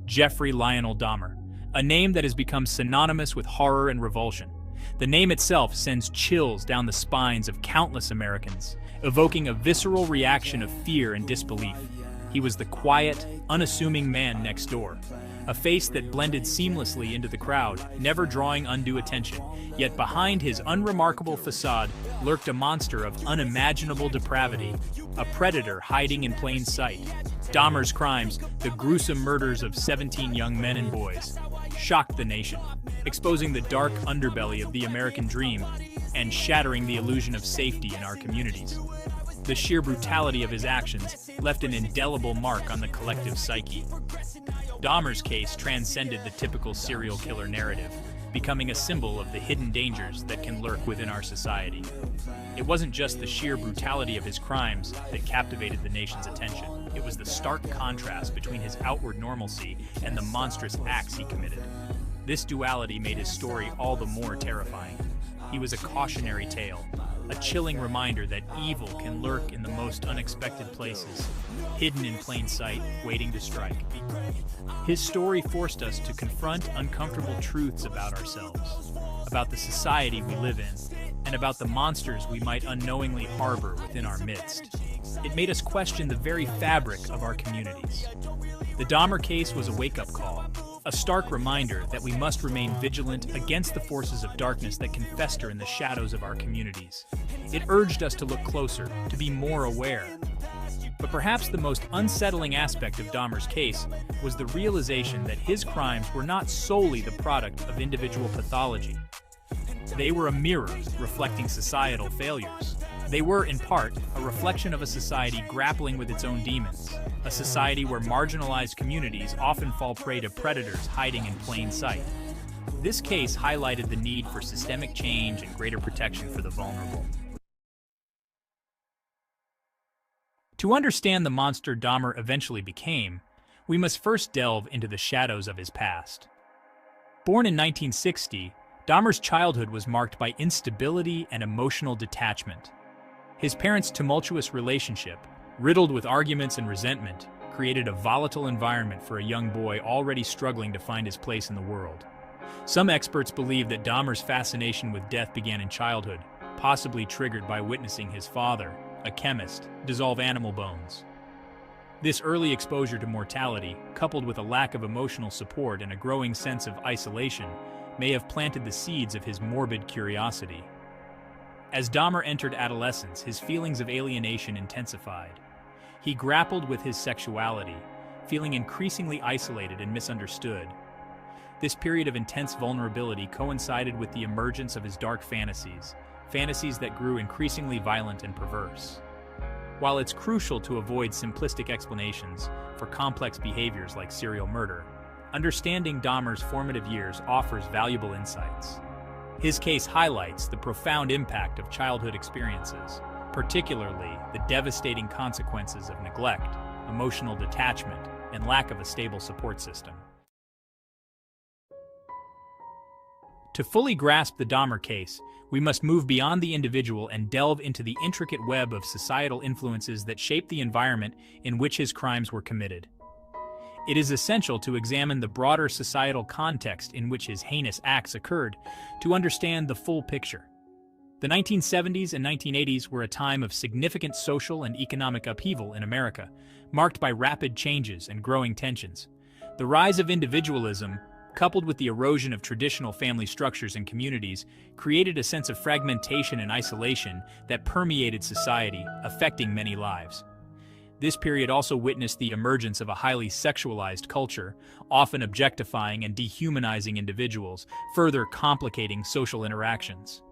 Jeffrey Lionel Dahmer, a name that has become synonymous with horror and revulsion. The name itself sends chills down the spines of countless Americans, evoking a visceral reaction of fear and disbelief. He was the quiet, unassuming man next door, a face that blended seamlessly into the crowd, never drawing undue attention. Yet behind his unremarkable facade lurked a monster of unimaginable depravity, a predator hiding in plain sight. Dahmer's crimes, the gruesome murders of 17 young men and boys, shocked the nation, exposing the dark underbelly of the American dream and shattering the illusion of safety in our communities. The sheer brutality of his actions left an indelible mark on the collective psyche. Dahmer's case transcended the typical serial killer narrative, becoming a symbol of the hidden dangers that can lurk within our society. It wasn't just the sheer brutality of his crimes that captivated the nation's attention. It was the stark contrast between his outward normalcy and the monstrous acts he committed. This duality made his story all the more terrifying. He was a cautionary tale, a chilling reminder that evil can lurk in the most unexpected places, hidden in plain sight, waiting to strike. His story forced us to confront uncomfortable truths about ourselves, about the society we live in, and about the monsters we might unknowingly harbor within our midst. It made us question the very fabric of our communities. The Dahmer case was a wake-up call, a stark reminder that we must remain vigilant against the forces of darkness that can fester in the shadows of our communities. It urged us to look closer, to be more aware. But perhaps the most unsettling aspect of Dahmer's case was the realization that his crimes were not solely the product of individual pathology. They were a mirror reflecting societal failures. They were, in part, a reflection of a society grappling with its own demons, a society where marginalized communities often fall prey to predators hiding in plain sight. This case highlighted the need for systemic change and greater protection for the vulnerable. To understand the monster Dahmer eventually became, we must first delve into the shadows of his past. Born in 1960, Dahmer's childhood was marked by instability and emotional detachment. His parents' tumultuous relationship, riddled with arguments and resentment, created a volatile environment for a young boy already struggling to find his place in the world. Some experts believe that Dahmer's fascination with death began in childhood, possibly triggered by witnessing his father, a chemist, dissolve animal bones. This early exposure to mortality, coupled with a lack of emotional support and a growing sense of isolation, may have planted the seeds of his morbid curiosity. As Dahmer entered adolescence, his feelings of alienation intensified. He grappled with his sexuality, feeling increasingly isolated and misunderstood. This period of intense vulnerability coincided with the emergence of his dark fantasies that grew increasingly violent and perverse. While it's crucial to avoid simplistic explanations for complex behaviors like serial murder, understanding Dahmer's formative years offers valuable insights. His case highlights the profound impact of childhood experiences, particularly the devastating consequences of neglect, emotional detachment, and lack of a stable support system. To fully grasp the Dahmer case, we must move beyond the individual and delve into the intricate web of societal influences that shape the environment in which his crimes were committed. It is essential to examine the broader societal context in which his heinous acts occurred to understand the full picture. The 1970s and 1980s were a time of significant social and economic upheaval in America, marked by rapid changes and growing tensions. The rise of individualism, coupled with the erosion of traditional family structures and communities, created a sense of fragmentation and isolation that permeated society, affecting many lives. This period also witnessed the emergence of a highly sexualized culture, often objectifying and dehumanizing individuals, further complicating social interactions.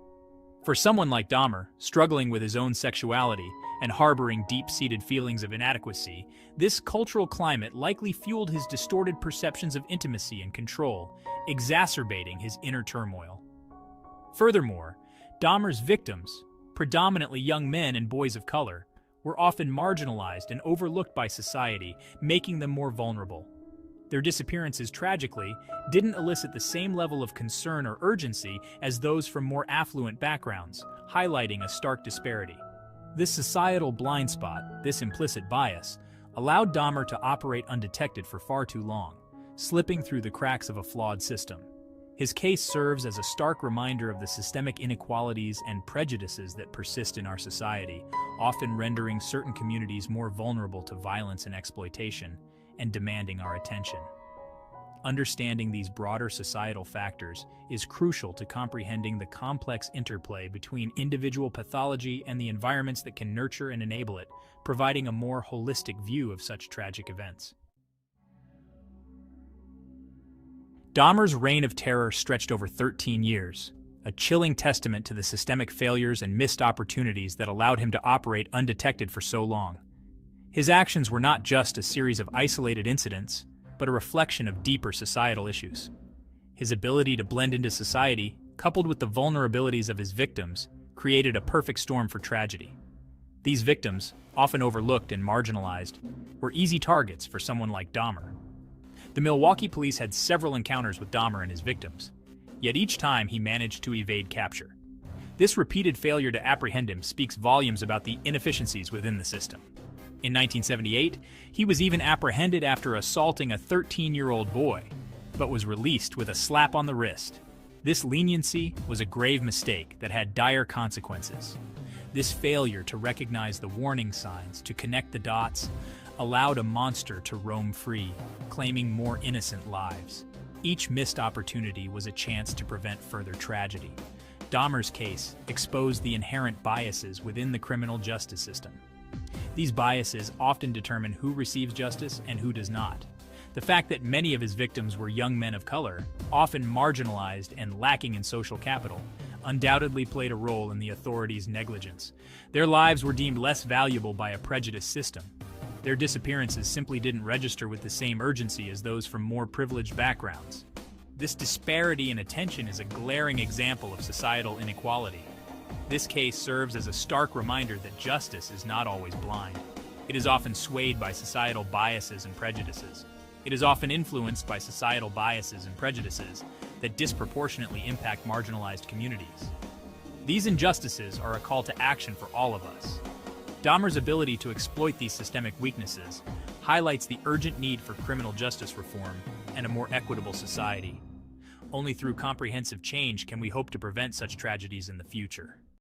For someone like Dahmer, struggling with his own sexuality and harboring deep-seated feelings of inadequacy, this cultural climate likely fueled his distorted perceptions of intimacy and control, exacerbating his inner turmoil. Furthermore, Dahmer's victims, predominantly young men and boys of color, were often marginalized and overlooked by society, making them more vulnerable. Their disappearances, tragically, didn't elicit the same level of concern or urgency as those from more affluent backgrounds, highlighting a stark disparity. This societal blind spot, this implicit bias, allowed Dahmer to operate undetected for far too long, slipping through the cracks of a flawed system. His case serves as a stark reminder of the systemic inequalities and prejudices that persist in our society, often rendering certain communities more vulnerable to violence and exploitation, and demanding our attention. Understanding these broader societal factors is crucial to comprehending the complex interplay between individual pathology and the environments that can nurture and enable it, providing a more holistic view of such tragic events. Dahmer's reign of terror stretched over 13 years, a chilling testament to the systemic failures and missed opportunities that allowed him to operate undetected for so long. His actions were not just a series of isolated incidents, but a reflection of deeper societal issues. His ability to blend into society, coupled with the vulnerabilities of his victims, created a perfect storm for tragedy. These victims, often overlooked and marginalized, were easy targets for someone like Dahmer. The Milwaukee police had several encounters with Dahmer and his victims, yet each time he managed to evade capture. This repeated failure to apprehend him speaks volumes about the inefficiencies within the system. In 1978, he was even apprehended after assaulting a 13-year-old boy, but was released with a slap on the wrist. This leniency was a grave mistake that had dire consequences. This failure to recognize the warning signs, to connect the dots, allowed a monster to roam free, claiming more innocent lives. Each missed opportunity was a chance to prevent further tragedy. Dahmer's case exposed the inherent biases within the criminal justice system. These biases often determine who receives justice and who does not. The fact that many of his victims were young men of color, often marginalized and lacking in social capital, undoubtedly played a role in the authorities' negligence. Their lives were deemed less valuable by a prejudiced system. Their disappearances simply didn't register with the same urgency as those from more privileged backgrounds. This disparity in attention is a glaring example of societal inequality. This case serves as a stark reminder that justice is not always blind. It is often swayed by societal biases and prejudices. It is often influenced by societal biases and prejudices that disproportionately impact marginalized communities. These injustices are a call to action for all of us. Dahmer's ability to exploit these systemic weaknesses highlights the urgent need for criminal justice reform and a more equitable society. Only through comprehensive change can we hope to prevent such tragedies in the future.